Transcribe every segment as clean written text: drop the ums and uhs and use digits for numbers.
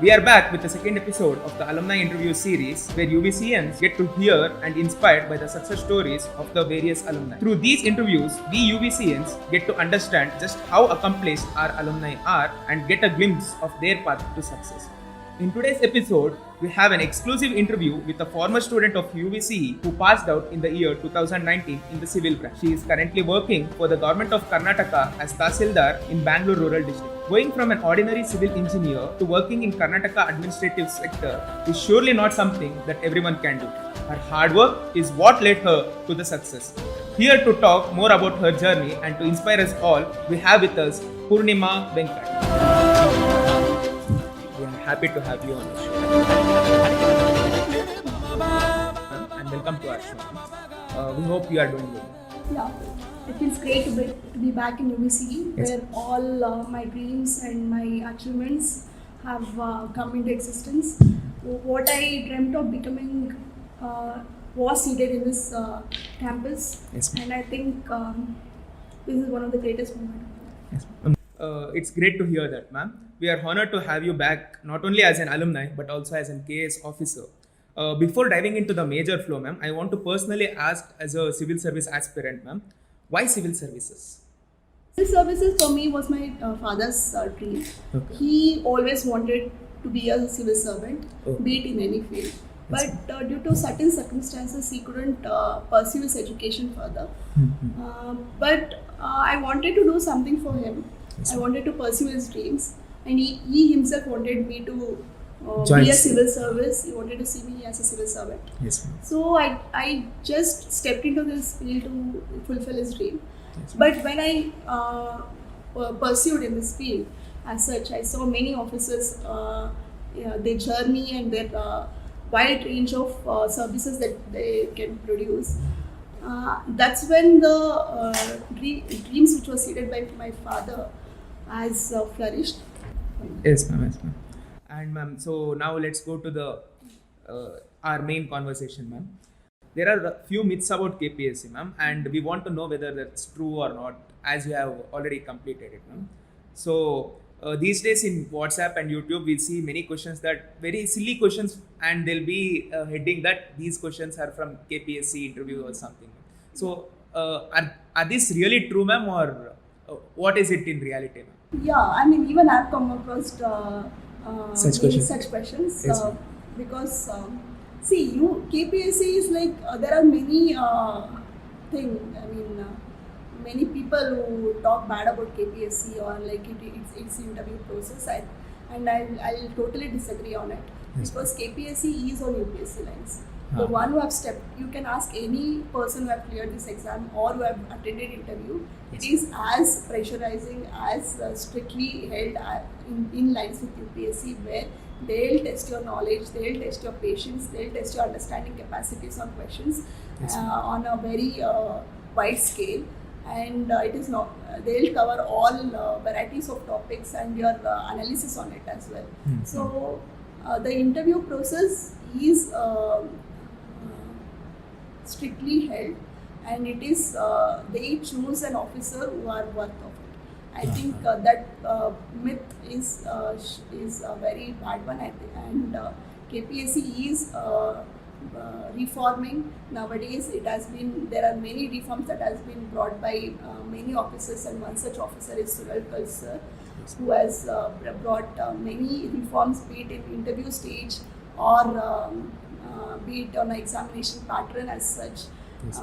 We are back with the second episode of the alumni interview series where UVCEns get to hear and inspired by the success stories of the various alumni. Through these interviews, we UVCEns get to understand just how accomplished our alumni are and get a glimpse of their path to success. In today's episode, we have an exclusive interview with a former student of UVCE who passed out in the year 2019 in the civil branch. She is currently working for the government of Karnataka as Tahsildar in Bengaluru Rural District. Going from an ordinary civil engineer to working in Karnataka administrative sector is surely not something that everyone can do. Her hard work is what led her to the success. Here to talk more about her journey and to inspire us all, we have with us Poornima Venkat. We are happy to have you on the show. And welcome to our show. We hope you are doing good. Yeah, it feels great to be back in UVCE, Yes. where all my dreams and my achievements have come into existence. What I dreamt of becoming was seated in this campus, Yes. and I think this is one of the greatest moments. Yes. It's great to hear that, ma'am. We are honored to have you back not only as an alumni but also as an KS officer. Before diving into the major flow, ma'am, I want to personally ask as a civil service aspirant, ma'am, why civil services? Civil services for me was my father's dream. Okay. He always wanted to be a civil servant, Oh. be it in any field. But due to certain circumstances, he couldn't pursue his education further. But I wanted to do something for him. Yes. I wanted to pursue his dreams, and he himself wanted me to Join be a civil. civil service. He wanted to see me as a civil servant. Yes, ma'am. So I just stepped into this field to fulfill his dream. Yes, ma'am. But when I pursued in this field, as such, I saw many officers, their journey and their wide range of services that they can produce. That's when the dreams which were seeded by my father has flourished. Yes, ma'am. Yes, ma'am. And ma'am, so now let's go to the our main conversation, ma'am. There are a few myths about KPSC, ma'am, and we want to know whether that's true or not, as you have already completed it, ma'am. So these days in WhatsApp and YouTube, we see many questions that very silly questions, and there'll be a heading that these questions are from KPSC interview or something. So are these really true, ma'am, or what is it in reality, ma'am? Yeah, I mean, even I've come across Such many questions. such questions Yes, ma'am. because see, KPSC is like there are many things. I mean, many people who talk bad about KPSC or like its interview process, I'll totally disagree on it. Yes, Because KPSC is on UPSC lines. The Ah. one who have stepped, you can ask any person who have cleared this exam or who have attended interview. It is as pressurizing, as strictly held in lines with UPSC, where they'll test your knowledge, they'll test your patience, they'll test your understanding capacities on questions Yes. on a very wide scale. And it is not, they'll cover all varieties of topics and your analysis on it as well. Mhm. So the interview process is strictly held, and it is they choose an officer who are worth of it. I think that myth is a very bad one. I think, and KPSC is reforming nowadays. There are many reforms that has been brought by many officers, and one such officer is Suralkar sir, who has brought many reforms, be it in interview stage or be it on an examination pattern as such. Yes,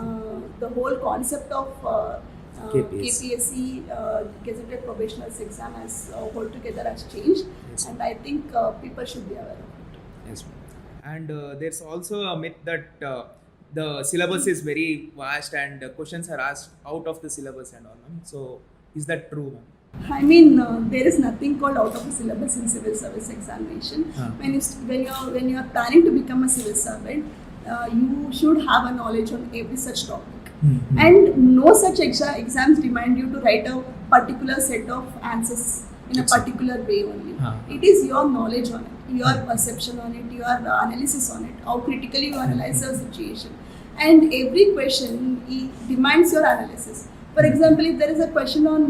The whole concept of KPSC. KPSC, Gazetted Probationers exam, altogether has changed, Yes. and I think people should be aware of it. Yes, ma'am. And there's also a myth that the syllabus is very vast and questions are asked out of the syllabus and all, ma'am. So is that true, ma'am? I mean, there is nothing called out of the syllabus in civil service examination. Ah. When you are planning to become a civil servant, you should have a knowledge on every such topic. Mhm. And no such exams demand you to write a particular set of answers in a Exactly. particular way only. Ah. It is your knowledge on it, your perception on it, your analysis on it, how critically you analyze the situation. And every question demands your analysis. For example, if there is a question on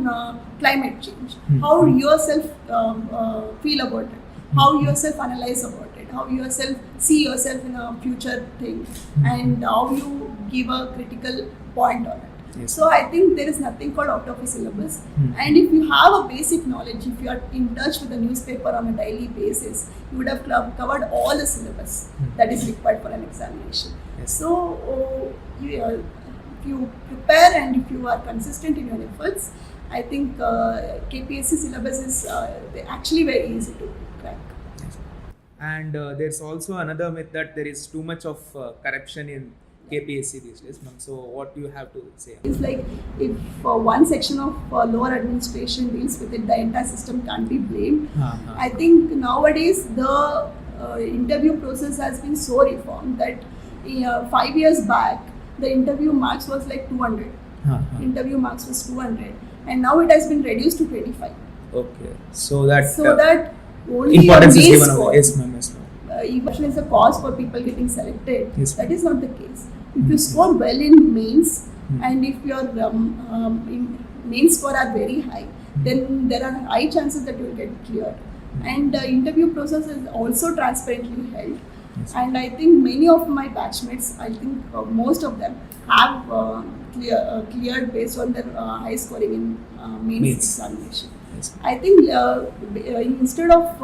climate change, how yourself feel about it? how you yourself analyze about it, how you yourself see yourself in a future thing, and how you give a critical point on it. Yes. So I think there is nothing called out of a syllabus. And if you have a basic knowledge, if you are in touch with the newspaper on a daily basis, you would have covered all the syllabus that is required for an examination. Yes. So if you prepare and if you are consistent in your efforts, I think KPSC syllabus is actually very easy to crack. Yes. And there's also another myth that there is too much of corruption in KPSC these days, ma'am. So what do you have to say? It's like if one section of lower administration deals with it, the entire system can't be blamed. I think nowadays the interview process has been so reformed that 5 years back the interview marks was like 200. Interview marks was 200, and now it has been reduced to 25. Okay, so that Only importance is main given score. away. Yes, ma'am. Yes, ma'am. Evaluation is a cause for people getting selected. Yes. That is not the case. If you score well in mains and if your main score are very high, then there are high chances that you will get cleared. And the interview process is also transparently held. Yes. And I think many of my batchmates, I think most of them have cleared based on their high scoring in mains examination. Yes. I think instead of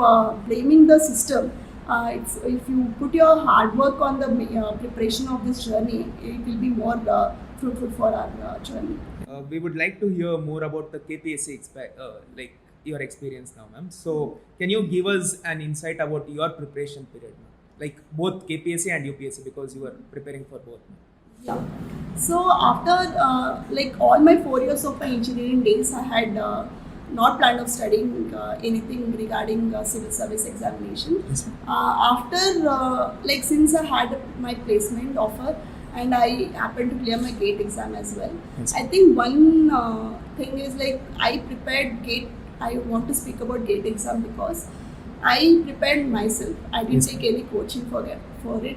blaming the system, if you put your hard work on the preparation of this journey, it will be more fruitful for our journey. We would like to hear more about the KPSC, like your experience now, ma'am. So, can you give us an insight about your preparation period, ma'am? Like both KPSC and UPSC, because you are preparing for both. Yeah. So after like all my 4 years of my engineering days, I had not planned of studying anything regarding civil service examination. Yes. After since I had my placement offer and I happened to clear my GATE exam as well. Yes. I think one thing is like I prepared GATE. I want to speak about GATE exam because I prepared myself. I didn't take any coaching for it,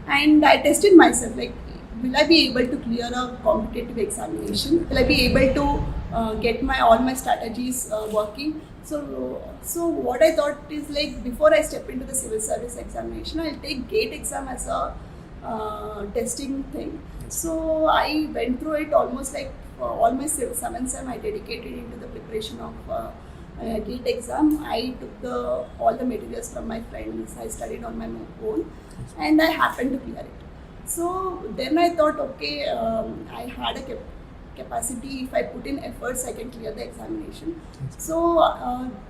and I tested myself. Like, will I be able to clear a competitive examination? Will I be able to get all my strategies working? So what I thought is like before I step into the civil service examination, I'll take GATE exam as a testing thing. So I went through it almost like all my 7 sem I dedicated into the preparation of GATE exam. I took all the materials from my friends. I studied on my own, and I happened to clear it. So then I thought, okay, I had a capacity. If I put in efforts, I can clear the examination. So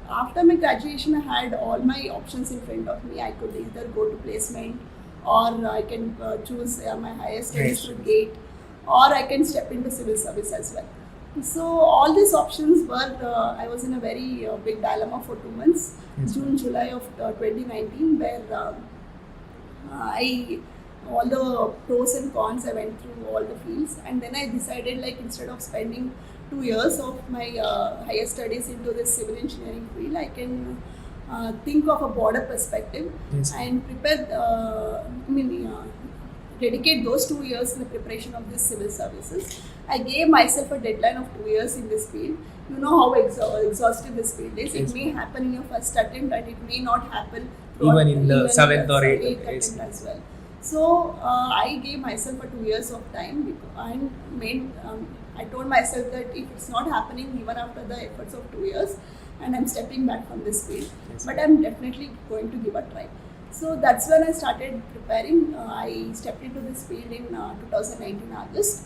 after my graduation, I had all my options in front of me. I could either go to placement, or I can choose my higher studies through GATE, or I can step into civil service as well. So all these options were, I was in a very big dilemma for 2 months, June, July of 2019, where all the pros and cons, I went through all the fields, and then I decided like instead of spending 2 years of my higher studies into this civil engineering field, I can think of a broader perspective and prepare, dedicate those 2 years in the preparation of this civil services. I gave myself a deadline of 2 years in this field. You know how exhaustive this field is. It may happen in your first attempt and it may not happen even in the 7th or 8th attempt as well. So I gave myself a 2 years of time and I told myself that if it's not happening even after the efforts of 2 years and I'm stepping back from this field, but I'm definitely going to give a try. So that's when I started preparing. I stepped into this field in 2019 August,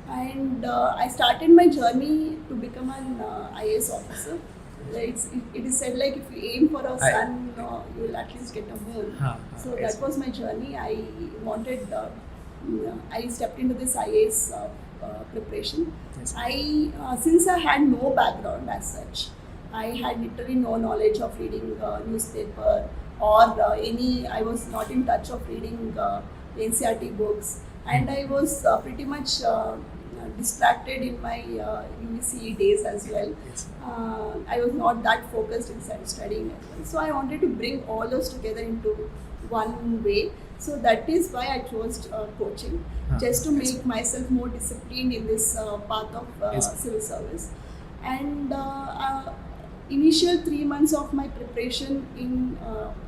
and I started my journey to become an AIS officer. It is said like if you aim for a sun, you will at least get a moon. So that was my journey. I wanted. I stepped into this IAS preparation. Since I had no background as such, I had literally no knowledge of reading newspaper or I was not in touch of reading NCERT books, and I was pretty much distracted in my UVCE days as well. I was not that focused in studying as well. So I wanted to bring all those together into one way. So that is why I chose coaching, just to make myself more disciplined in this path of civil service. And initial 3 months of my preparation in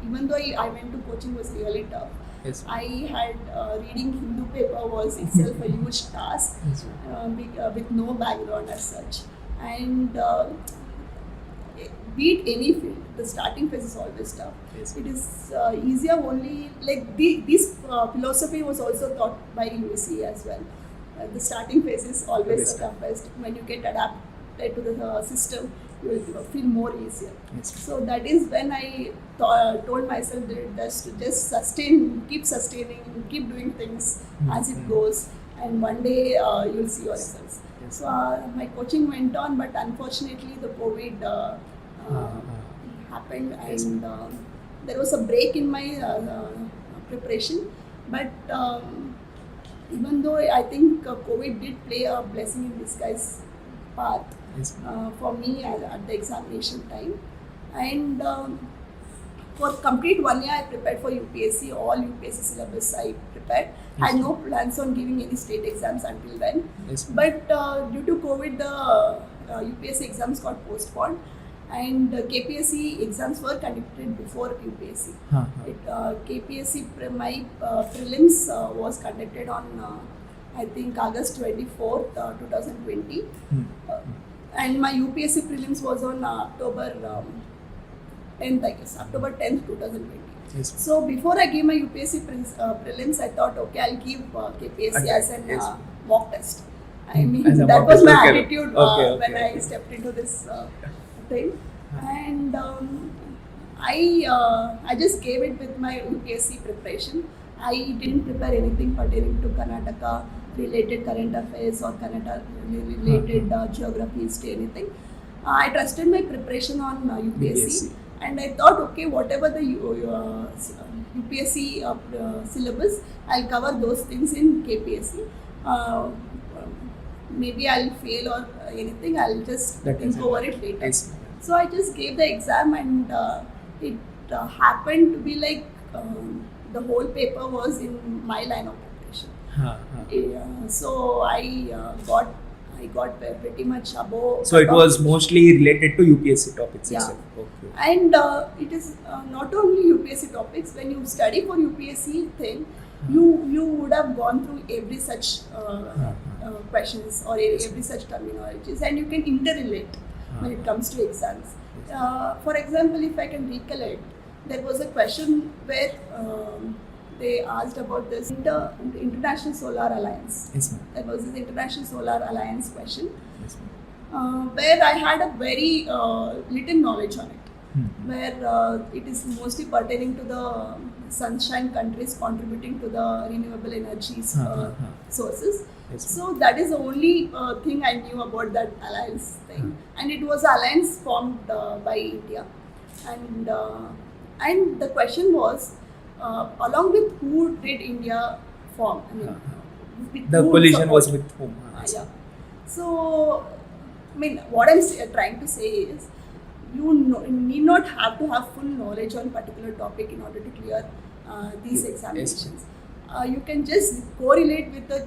even though I went to coaching was really tough. Yes. I had reading Hindu paper was itself a huge task Yes. with no background as such, and be it any field, the starting phase is always tough. Yes. It is easier only like this philosophy was also taught by UVCE as well. The starting phase is always the toughest. When you get adapted to the system, you will feel more easier. Yes. So that is when I told myself that just sustain, keep sustaining, keep doing things as it goes, and one day you'll see your results. Yes. So my coaching went on, but unfortunately the COVID happened, and there was a break in my preparation. But even though I think COVID did play a blessing in disguise path Yes. for me at the examination time, and for complete 1 year I prepared for UPSC. All UPSC syllabus I prepared. I had no plans on giving any state exams until then. Yes. But due to COVID, the UPSC exams got postponed, and KPSC exams were conducted before UPSC. KPSC my prelims was conducted on I think August 24th, 2020. And my UPSC prelims was on October 10th, I guess, October 10th, 2020. Yes. So before I gave my UPSC prelims, I thought, okay, I'll give KPSC as an mock test. I mean, that was my attitude when I stepped into this thing. And I just gave it with my UPSC preparation. I didn't prepare anything pertaining to Karnataka related current affairs or Karnataka related geography, history, anything. I trusted my preparation on UPSC. And I thought, okay, whatever the UPSC syllabus, I'll cover those things in KPSC. Maybe I'll fail or anything, I'll just think over it later. Yes. So I just gave the exam, and it happened to be like the whole paper was in my line of preparation. So I got pretty much above. So it was mostly related to UPSC topics itself. Okay. And it is not only UPSC topics. When you study for UPSC thing, you would have gone through every such questions or every such terminologies, and you can interrelate when it comes to exams. For example, if I can recollect, there was a question where they asked about this International Solar Alliance. Yes, ma'am. There was this International Solar Alliance question. Yes, ma'am. Where I had a very little knowledge on it, where it is mostly pertaining to the sunshine countries contributing to the renewable energies sources. Yes, so that is the only thing I knew about that alliance thing, and it was an alliance formed by India, and the question was along with who did India form? I mean, the collision was with whom? Yeah. So, I mean, what I'm trying to say is, you need not have to have full knowledge on particular topic in order to clear these examinations. You can just correlate with the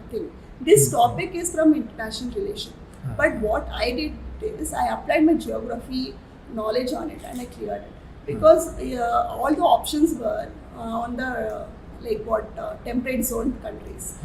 thing. This topic is from international relation, but what I did is I applied my geography knowledge on it and I cleared it, because all the options were on the temperate zone countries.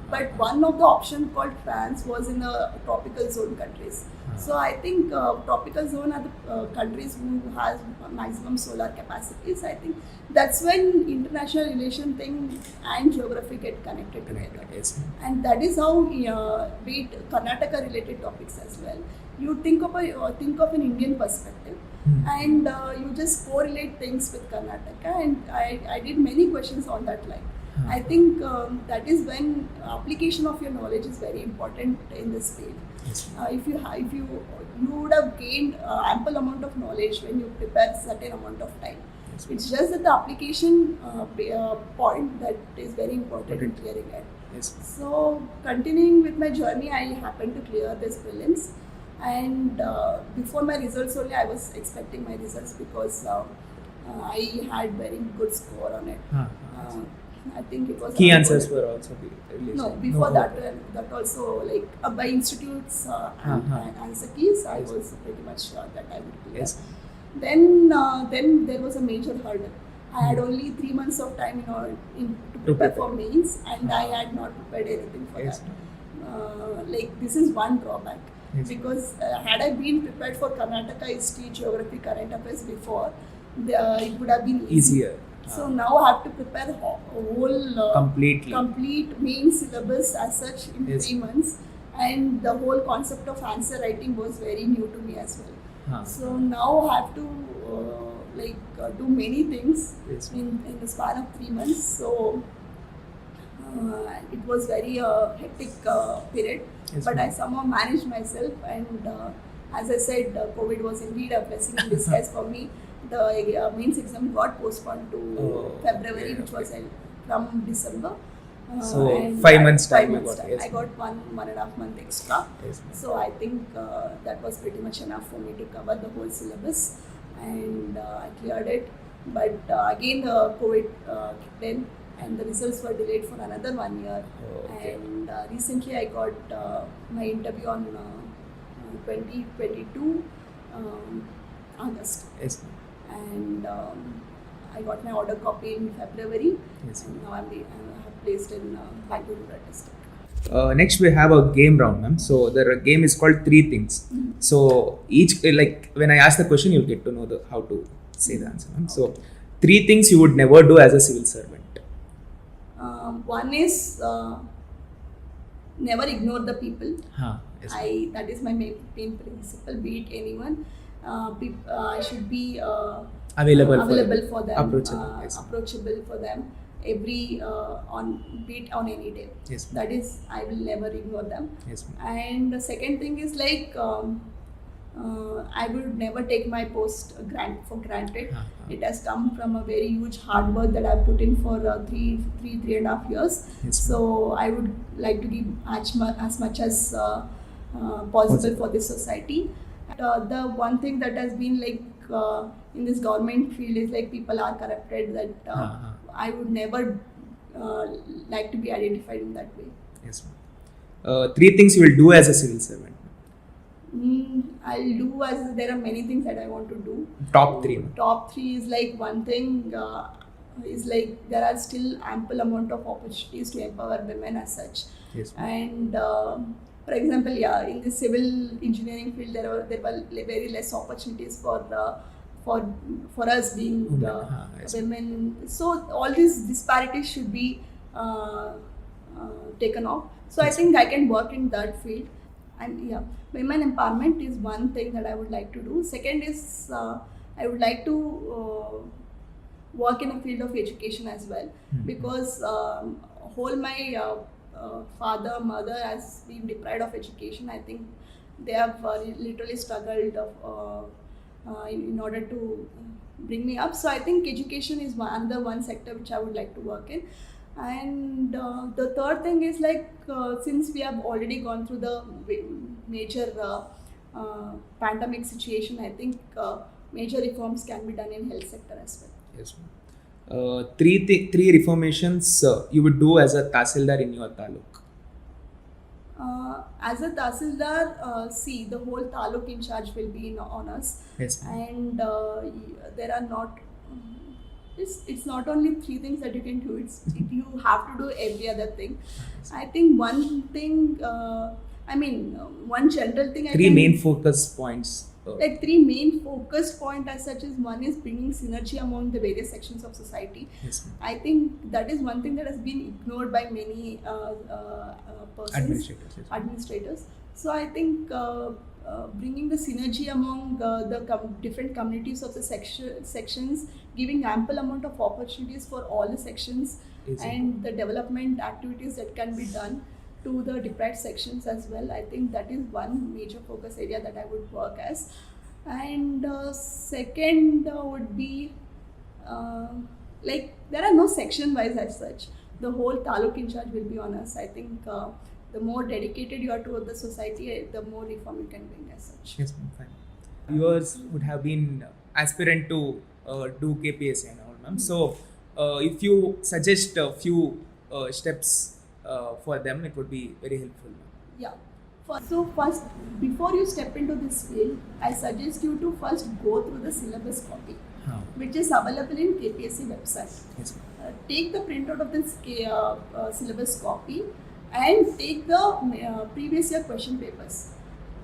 But one of the options called France was in the tropical zone countries. So I think tropical zone are the countries who has maximum solar capacities. I think that's when international relation thing and geography get connected together. Yes. And that is how be it Karnataka related topics as well. You think of an Indian perspective, and you just correlate things with Karnataka, and I did many questions on that line. I think that is when application of your knowledge is very important in this field. Yes. If you would have gained ample amount of knowledge when you prepare certain amount of time. Yes. It's just that the application point that is very important in clearing it. Yes. So continuing with my journey, I happened to clear this prelims, and before my results only, I was expecting my results because I had very good score on it. I think it was key answers were also released. No, before Oh, that, okay. that also like by institutes and answer keys, I was pretty much sure that I would clear. Yes. Then there was a major hurdle. I had only 3 months of time to prepare for mains, and I had not prepared anything for Yes. that. Like this is one drawback. Yes. Because had I been prepared for Karnataka history, geography, current affairs before, it would have been Easier. So now I have to prepare a whole complete main syllabus as such in 3 months, and the whole concept of answer writing was very new to me as well. So now I have to do many things in the span of 3 months. So it was very hectic period, but I somehow managed myself, and as I said, COVID was indeed a blessing in disguise for me. The mains exam got postponed to February, which was from December. So and 5 months time. I got 1.5 months extra. So I think that was pretty much enough for me to cover the whole syllabus, and I cleared it. But again, the COVID kicked in, and the results were delayed for another 1 year. And recently I got my interview on 2022 August. Yes. And I got my order copy in February. Yes. And now I'm placed in Bengaluru District. Next we have a game round, ma'am. So the game is called Three Things. So each, like when I ask the question, you'll get to know how to say the answer, ma'am. So 3 things you would never do as a civil servant. One is never ignore the people. Yes. That is my main principle. Be it anyone, I should be available for them, approachable, yes. approachable for them. Be it on any day. Yes. That is, I will never ignore them. Yes. And the second thing is I would never take my post for granted. It has come from a very huge hard work that I've put in for 3.5 years. Yes. So I would like to give as much as possible for this society. The one thing that has been in this government field is people are corrupted. That I would never like to be identified in that way. Yes. 3 things you will do as a civil servant. I'll do as there are many things that I want to do. Top 3. Top 3 is one thing is there are still ample amount of opportunities to empower women as such. Yes. And for example, in the civil engineering field, there were very less opportunities for us being yes. women. So all these disparities should be taken off. So yes. I think I can work in that field. And women empowerment is one thing that I would like to do. Second is I would like to work in a field of education as well, because whole my father, mother has been deprived of education. I think they have literally struggled in order to bring me up. So I think education is another one sector which I would like to work in. And the third thing is since we have already gone through the major pandemic situation, I think major reforms can be done in health sector as well. Yes, ma'am. Three reformations you would do as a Tahsildar in your taluk. As a Tahsildar, the whole taluk in charge will be on us. Yes. And there are not. It's not only 3 things that you can do. You have to do every other thing. I think one thing. One general thing. 3 main focus points. 3 main focus points as such is, one is bringing synergy among the various sections of society. Yes. I think that is one thing that has been ignored by many persons, administrators. So I think bringing the synergy among the different communities of the sections, giving ample amount of opportunities for all the sections, and the development activities that can be done to the deprived sections as well. I think that is one major focus area that I would work as. And second would be there are no section wise as such. The whole taluk in charge will be on us. I think the more dedicated you are toward the society, the more reform you can bring as such. Yes, ma'am. Fine. Yours would have been aspirant to do KPSC and all, ma'am. So if you suggest a few steps for them, it would be very helpful. Yeah. So first, before you step into this field, I suggest you to first go through the syllabus copy, which is available in KPSC website. Yes. Take the printout of this syllabus copy and take the previous year question papers.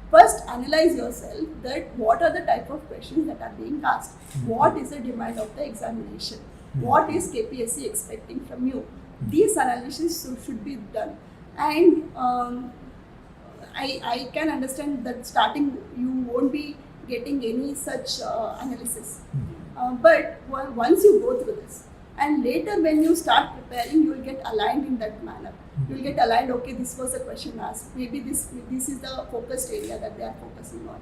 First, analyze yourself that what are the type of questions that are being asked. What is the demand of the examination? What is KPSC expecting from you? These analysis should be done. And I can understand that starting you won't be getting any such analysis. But once you go through this, and later when you start preparing, you will get aligned in that manner. You will get aligned, okay, this was a question asked. Maybe this is the focused area that they are focusing on.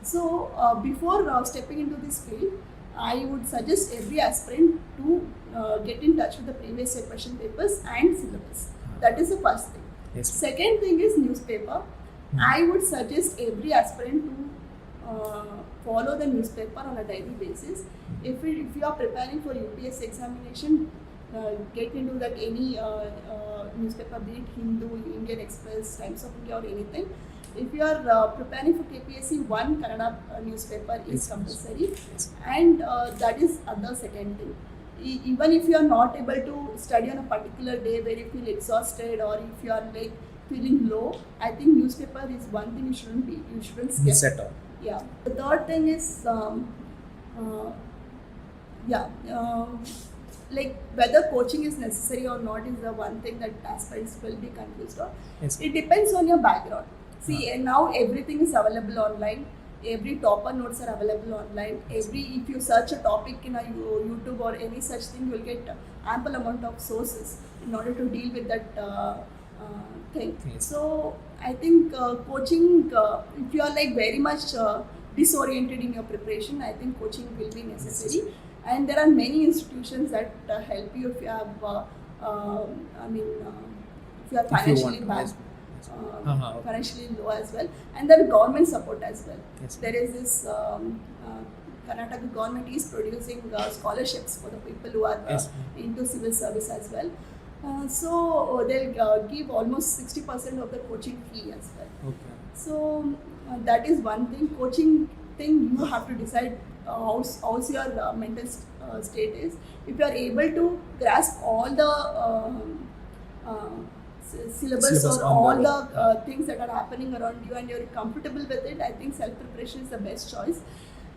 So before stepping into this field, I would suggest every aspirant to get in touch with the previous year question papers and syllabus. That is the first thing. Yes. Second thing is newspaper. I would suggest every aspirant to follow the newspaper on a daily basis. If you are preparing for UPSC examination, get into that any newspaper, be it Hindu, Indian Express, Times of India or anything. If you are preparing for KPSC, one Kannada newspaper is compulsory, and that is the second thing. Even if you are not able to study on a particular day where you feel exhausted or if you are like feeling low, I think newspaper is one thing you shouldn't skip. Set up. Yeah. The third thing is like whether coaching is necessary or not is the one thing that aspirants will be confused on. Yes. It depends on your background. See, and now everything is available online. Every topper notes are available online. If you search a topic in a YouTube or any such thing, you will get ample amount of sources in order to deal with that thing. Yes. So I think coaching, if you are like very much disoriented in your preparation, I think coaching will be necessary. And there are many institutions that help you if you have, if you are financially bad. Financially low as well, and then government support as well. Yes. There is this Karnataka government is producing scholarships for the people who are into civil service as well. So they'll give almost 60% of the coaching fee as well. Okay. So that is one thing. Coaching thing, you have to decide how's your mental state is. If you are able to grasp all the syllabus or all the things that are happening around you and you're comfortable with it, I think self-preparation is the best choice.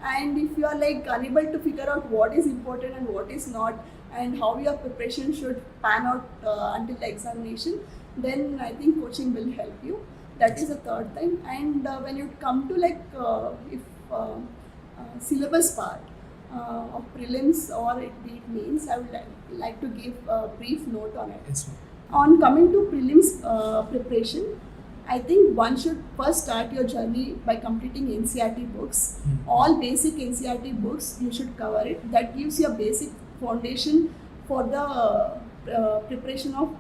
And if you are like unable to figure out what is important and what is not and how your preparation should pan out until the examination, then I think coaching will help you. That is the third thing. And when you come to like syllabus part of prelims or be it means, I would like to give a brief note on it. Yes. On coming to prelims preparation, I think one should first start your journey by completing NCERT books. All basic NCERT books, you should cover it. That gives you a basic foundation for the preparation of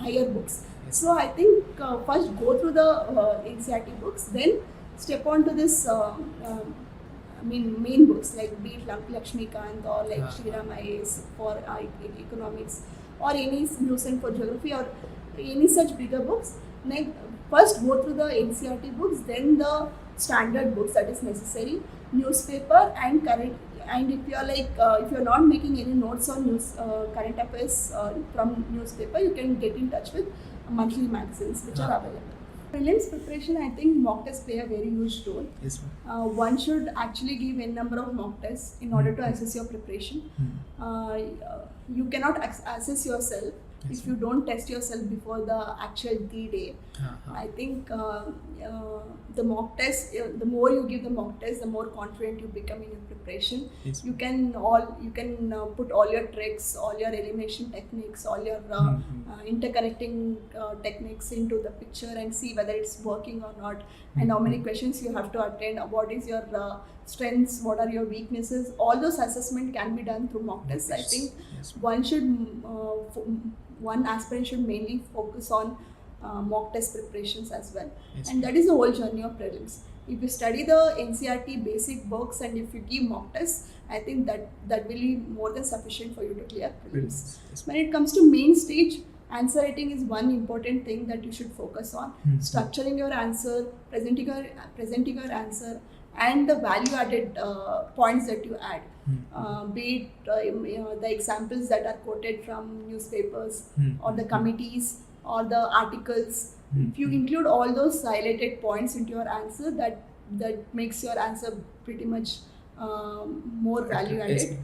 higher books. Yes. So I think first go through the NCERT books, then step on to this main books like be it Lakshmikant or like Shriram AIS for economics, or any Lucent for geography or any such bigger books. Next, first go through the NCERT books, then the standard books that is necessary, newspaper and current. And if you are like if you are not making any notes on current affairs from newspaper, you can get in touch with monthly magazines which are available. Prelims preparation, I think mock tests play a very huge role. Yes, one should actually give n number of mock tests in order to assess your preparation. You cannot assess yourself if you don't test yourself before the actual D-Day. I think the mock test, the more you give the mock test, the more confident you become in your preparation. Yes. You can put all your tricks, all your elimination techniques, all your interconnecting techniques into the picture and see whether it's working or not, and how many questions you have to attend, what is your strengths, what are your weaknesses. All those assessment can be done through mock tests. I think one aspirant should mainly focus on mock test preparations as well. Yes. And that is the whole journey of prelims. If you study the NCERT basic books and if you give mock tests, I think that will be more than sufficient for you to clear prelims. Yes. When it comes to main stage, answer writing is one important thing that you should focus on. Structuring your answer, presenting your answer, and the value added points that you add. Be it the examples that are quoted from newspapers or the committees or the articles. If you include all those highlighted points into your answer, that makes your answer pretty much more value added.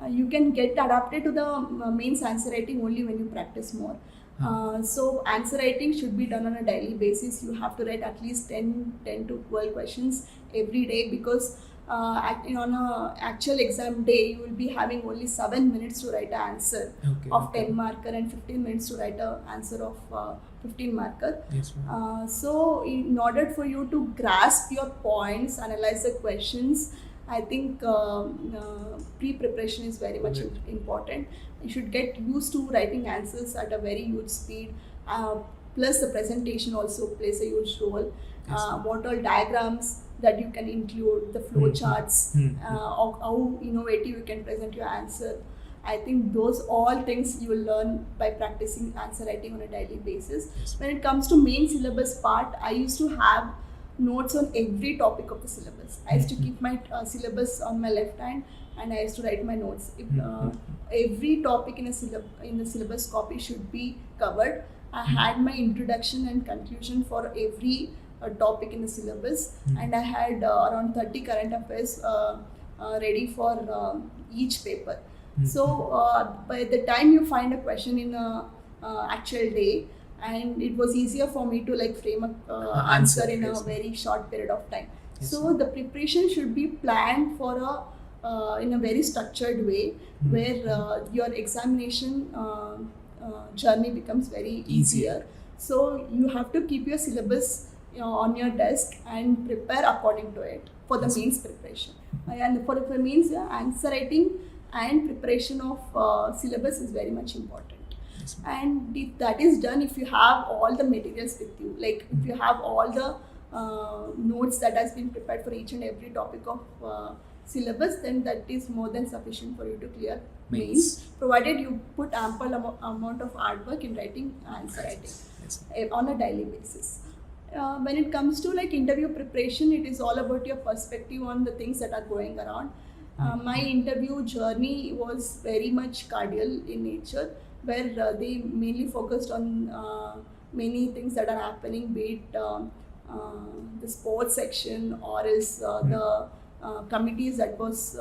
You can get adapted to the mains answer writing only when you practice more. So answer writing should be done on a daily basis. You have to write at least 10 to 12 questions every day, because on an actual exam day you will be having only 7 minutes to write an answer of 10 marker and 15 minutes to write an answer of 15 marker. So in order for you to grasp your points, analyze the questions, I think pre-preparation is very much important. You should get used to writing answers at a very huge speed. Plus the presentation also plays a huge role. What all diagrams that you can include, the flow charts, how innovative you can present your answer. I think those all things you will learn by practicing answer writing on a daily basis. When it comes to main syllabus part, I used to have notes on every topic of the syllabus. I used to keep my syllabus on my left hand, and I used to write my notes. Every topic in the syllabus copy should be covered. I had my introduction and conclusion for every topic in the syllabus, and I had around 30 current affairs ready for each paper. So by the time you find a question in a actual day, and it was easier for me to frame a answer in a very short period of time. So the preparation should be planned for in a very structured way, where your examination journey becomes very easier. So you have to keep your syllabus on your desk and prepare according to it for the mains preparation. And for mains, answer writing and preparation of syllabus is very much important. And if that is done, if you have all the materials with you, if you have all the notes that has been prepared for each and every topic of syllabus, then that is more than sufficient for you to clear mains, provided you put ample amount of hard work in writing answer writing on a daily basis. When it comes to interview preparation, it is all about your perspective on the things that are going around. My interview journey was very much cardial in nature, where they mainly focused on many things that are happening, be it the sports section or else the committees that was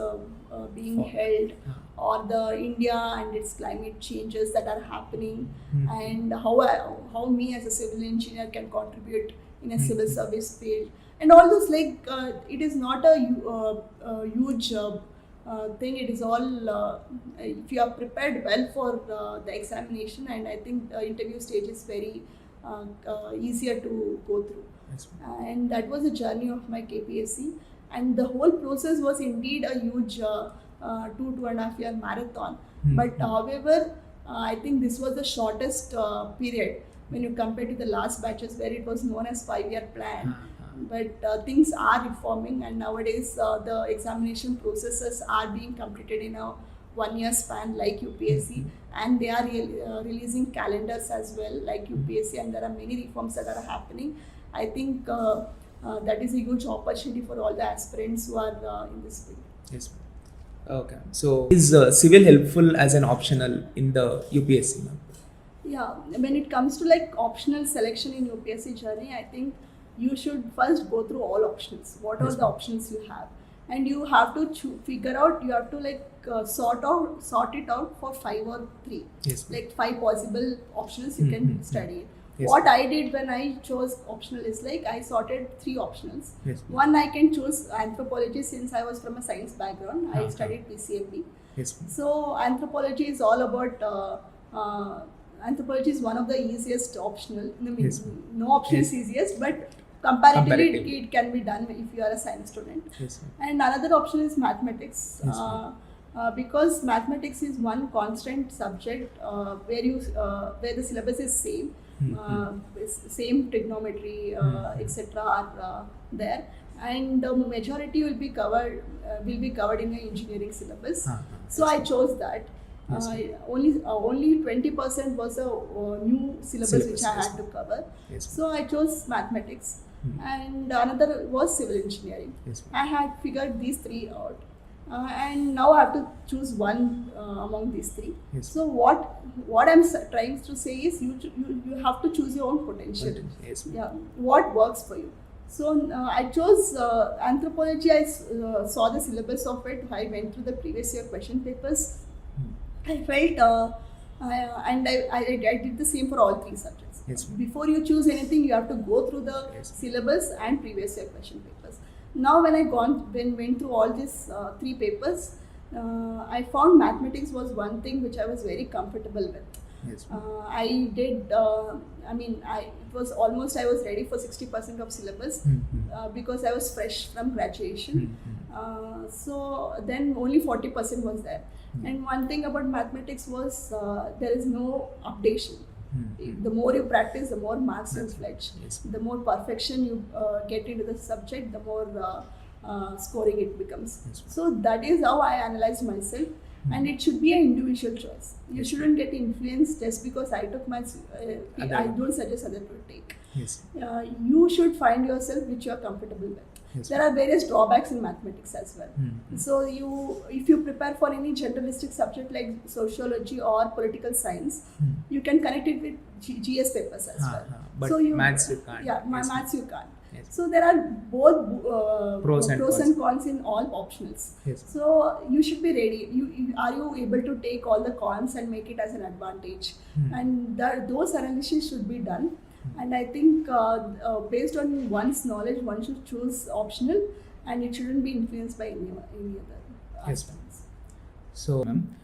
being held, or the India and its climate changes that are happening, and how me as a civil engineer can contribute in a civil service field, and all those it is not a huge thing. It is all if you are prepared well for the examination, and I think the interview stage is very easier to go through. And that was the journey of my KPSC, and the whole process was indeed a huge 2.5 year marathon. But however, I think this was the shortest period when you compare to the last batches where it was known as 5-year plan. But things are reforming, and nowadays the examination processes are being completed in a 1-year span like UPSC, and they are releasing calendars as well like UPSC, and there are many reforms that are happening. I think that is a huge opportunity for all the aspirants who are in this field. Yes. Okay. So is civil helpful as an optional in the UPSC? Yeah, when it comes to optional selection in UPSC journey, I think you should first go through all options. What are the options you have, and you have to figure out. You have to sort it out for 5 or 3. 5 possible options you can study. What I did when I chose optional is I sorted 3 optionals. One, I can choose anthropology, since I was from a science background. I studied PCMB. So anthropology is all about anthropology is one of the easiest optional. No option is easiest, but comparatively it can be done if you are a science student. And another option is mathematics, because mathematics is one constant subject where the syllabus is same. Same trigonometry, etc. are there, and the majority will be covered in the engineering syllabus. So I chose that. Yes, Only 20% was a new syllabus which I Syllabus, had to cover. Yes, ma'am. So I chose mathematics, and another was civil engineering. Yes, ma'am. I had figured these three out, and now I have to choose one among these three. Yes. So what I'm trying to say is you have to choose your own potential. Yes, ma'am. Yeah, what works for you. So I chose anthropology. I saw the syllabus of it. I went through the previous year question papers. I felt, I did the same for all three subjects. Yes, ma'am. Before you choose anything, you have to go through the Yes. syllabus and previous year question papers. Now, when I went through all these three papers, I found mathematics was one thing which I was very comfortable with. Yes, I did. It was almost I was ready for 60% of syllabus because I was fresh from graduation. So then only 40% was there. And one thing about mathematics was there is no updation. The more you practice, the more marks you fetch. Yes. The more perfection you get into the subject, the more scoring it becomes. Yes. So that is how I analyze myself. And it should be an individual choice. You shouldn't get influenced just because I took maths. I don't suggest others to take. Yes. You should find yourself which you are comfortable with. Yes. There are various drawbacks in mathematics as well. So if you prepare for any generalistic subject like sociology or political science, you can connect it with GS papers as well. But so maths you can't. Yeah, Yes. maths you can't. Yes. So there are both Pros and cons in all optionals. Yes. So you should be ready. Are you able to take all the cons and make it as an advantage? And those analyses should be done. And I think based on one's knowledge, one should choose optional, and it shouldn't be influenced by any other Yes, aspects. So, ma'am,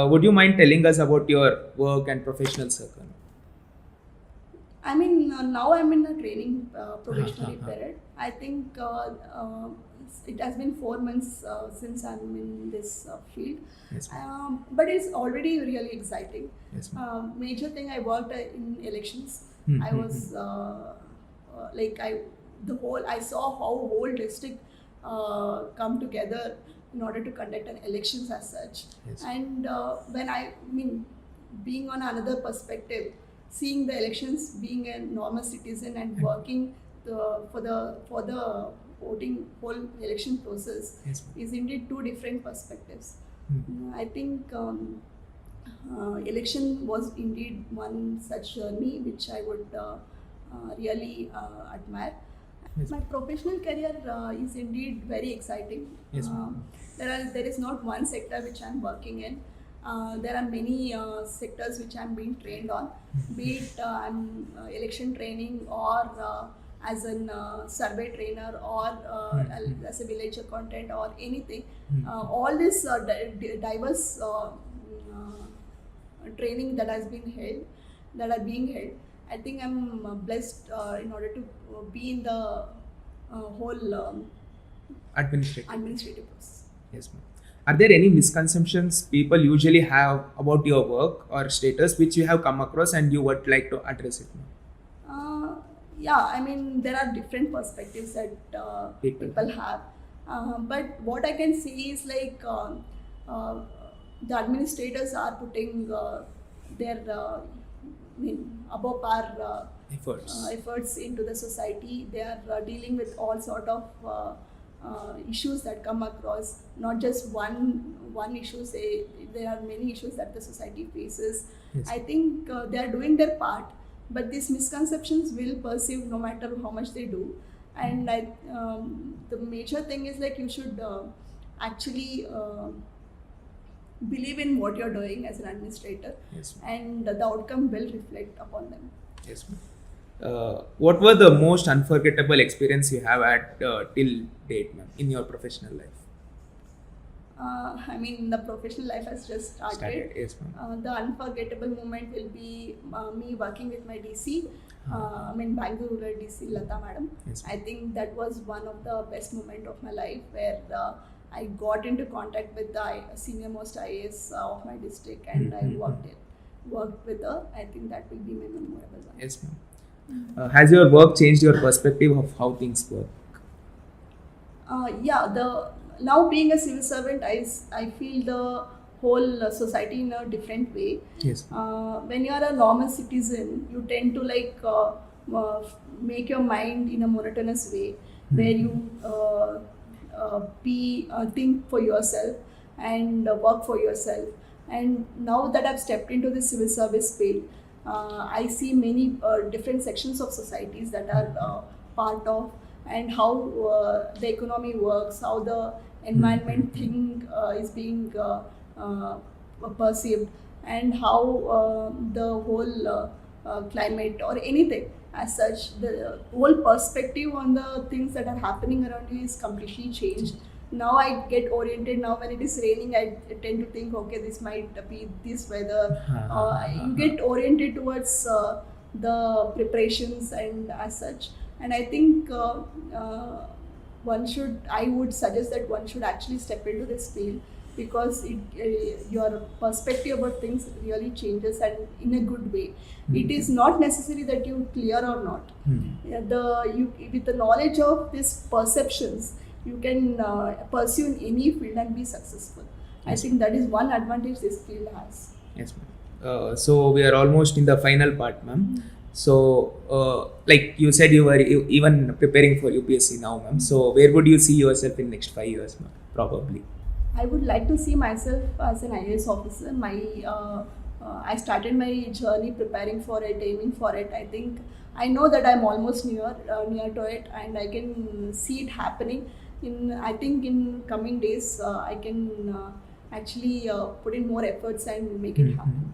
would you mind telling us about your work and professional circle? I mean, now I'm in a training probationary period. I think it has been 4 months since I'm in this field. Yes, But it's already really exciting. Yes, Major thing, I worked in elections. I was I saw how whole district come together in order to conduct an elections as such. Yes. And being on another perspective, seeing the elections, being a normal citizen and working for the voting whole election process Yes. is indeed two different perspectives. I think election was indeed one such journey which I would really admire. Yes. My professional career is indeed very exciting. Yes, There is not one sector which I'm working in. There are many sectors which I'm being trained on, be it I'm election training or as a survey trainer or as a village accountant or anything. All this diverse training that are being held. I think I'm blessed in order to be in the whole administrative process. Yes, ma'am. Are there any misconceptions people usually have about your work or status which you have come across and you would like to address it, ma'am? There are different perspectives that people have. But what I can say is the administrators are putting their above par efforts into the society. They are dealing with all sort of issues that come across, not just one issue. There are many issues that the society faces. Yes. I think they are doing their part, but these misconceptions will persist no matter how much they do. And the major thing is you should actually believe in what you're doing as an administrator. Yes, and the outcome will reflect upon them. Yes, ma'am. What were the most unforgettable experience you have had till date, ma'am, in your professional life? The professional life has just started. Yes, ma'am. The unforgettable moment will be me working with my DC, Bengaluru DC, Lata madam. Yes, I think that was one of the best moment of my life where I got into contact with the senior most AIS of my district, and I worked with her. I think that will be my memorable one. Yes, ma'am. Has your work changed your perspective of how things work? Now being a civil servant, I feel the whole society in a different way. Yes. When you are a normal citizen, you tend to make your mind in a monotonous way, where you think for yourself and work for yourself. And now that I've stepped into the civil service field, I see many different sections of societies that are part of, and how the economy works, how the environment thing is being perceived, and how the whole climate or anything as such, the whole perspective on the things that are happening around you is completely changed. Now I get oriented. Now when it is raining, I tend to think, okay, this might be this weather. You get oriented towards the preparations and as such. And I think I would suggest that one should actually step into this field, because your perspective about things really changes, and in a good way. It is not necessary that you clear or not. With the knowledge of these perceptions, you can pursue in any field and be successful. I think that is one advantage this field has. Yes, ma'am. So we are almost in the final part, ma'am. So, like you said, you were even preparing for UPSC now, ma'am. So, where would you see yourself in next 5 years, ma'am? Probably. I would like to see myself as an AIS officer. I started my journey preparing for it, aiming for it. I think I know that I'm almost near to it, and I can see it happening. I think in coming days, I can actually put in more efforts and make it happen.